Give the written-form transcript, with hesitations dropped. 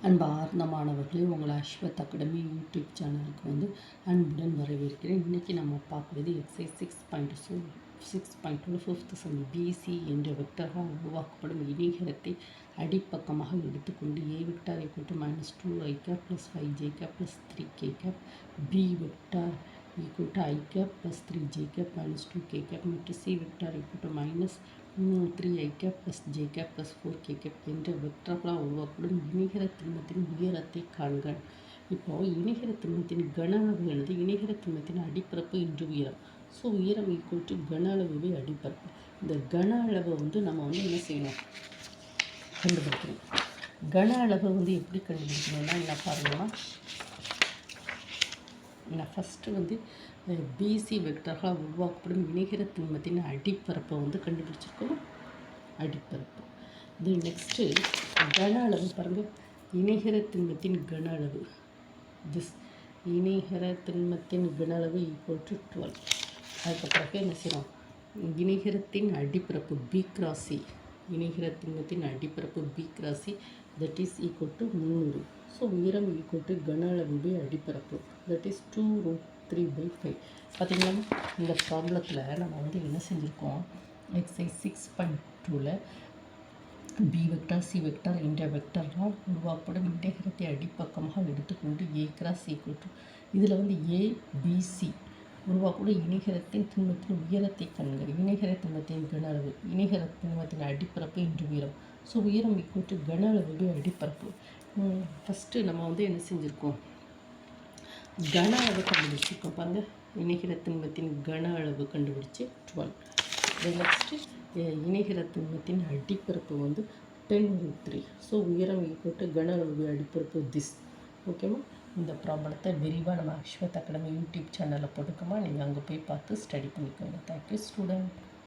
அன்பார்ந்த மாணவர்களே, உங்கள் அஸ்வத் அகாடமி யூடியூப் சேனலுக்கு அன்புடன் வரவேற்கிறேன். இன்றைக்கி நம்ம பார்க்குறது எக்ஸசைஸ் 6.2 ஃபிஃப்த் சம் பிசி என்ற வெக்டரால் உருவாக்கப்படும் இணைகரத்தை அடிப்பக்கமாக எடுத்துக்கொண்டு a vector -2i cap + 5j cap + 3k cap, b vector i cap + 3j cap -2k cap மற்றும் c vector -3i cap + j cap + 4k cap என்ற வெக்டர்களால் உருவாக்கப்படும் இணைகர திண்மத்தின் உயரத்தை காண்க. இப்போது இணைகர திண்மத்தின் கன அளவு எழுது. இணைகர திண்மத்தின் அடிப்பரப்பு இன்று உயரம். ஸோ உயரம் = கன அளவு அடிப்பரப்பு. இந்த கன அளவை நம்ம என்ன செய்யணும், கண்டுபிடிக்கணும். கன அளவை எப்படி கண்டுபிடிக்கணும்னா என்ன பாருங்கன்னா, நான் ஃபஸ்ட்டு பிசி வெக்டர்களால் உருவாக்கப்படும் இணைகர திண்மத்தின் அடிப்பரப்பை கண்டுபிடிச்சிருக்கோம். அடிப்பரப்பு இது நெக்ஸ்ட்டு கன அளவு பாருங்கள். இணைகர திண்மத்தின் கன அளவு இணைகர திண்மத்தின் கன அளவு = 12. அதுக்கப்புறம் என்ன செய்யணும், இணைகரத்தின் அடிப்பரப்பு பி கிராஸ் சி, இணைகர திண்மத்தின் அடிப்பரப்பு b cross c that is = 300. So உயரம் = கன அளவு அடிப்பரப்பு தட் இஸ் 2√3/5. பார்த்திங்களா, இந்த ப்ராப்ளத்தில் நம்ம என்ன செஞ்சுருக்கோம், எக்ஸசைஸ் 6.2ல் பி வெக்டார் சி வெக்டார் என்ற வெக்டரால் உருவாக்கப்படும் இணைகரத்தை அடிப்பக்கமாக எடுத்துக்கொண்டு ஏ கிராஸ் இதில் ஏபிசி உருவாக்கப்படும் இணைகரத்தின் திண்மத்தின் உயரத்தை காண்க. இணைகர திண்மத்தின் கன அளவு, இணைகர திண்மத்தின் அடிப்பரப்பு இன்று உயரம். ஸோ உயரம் = கன அளவு அடிப்பரப்பு. ஃபஸ்ட்டு நம்ம என்ன செஞ்சுருக்கோம், கன அளவு கண்டுபிடிச்சிருக்கோம். பாருங்கள், இணைகர திண்மத்தின் கன அளவு கண்டுபிடிச்சி 12. நெக்ஸ்ட்டு இணைகர திண்மத்தின் அடிப்பரப்பு 10√3. ஸோ உயரம் = கன அளவு அடிப்பரப்பு திஸ். ஓகேவா, இந்த ப்ராப்ளத்தை விரிவாக நம்ம அஸ்வத் அகாடமி யூடியூப் சேனலில் போட்டுக்கோமா, நீங்கள் அங்கே போய் பார்த்து ஸ்டடி பண்ணிக்கோங்க. Thank you student.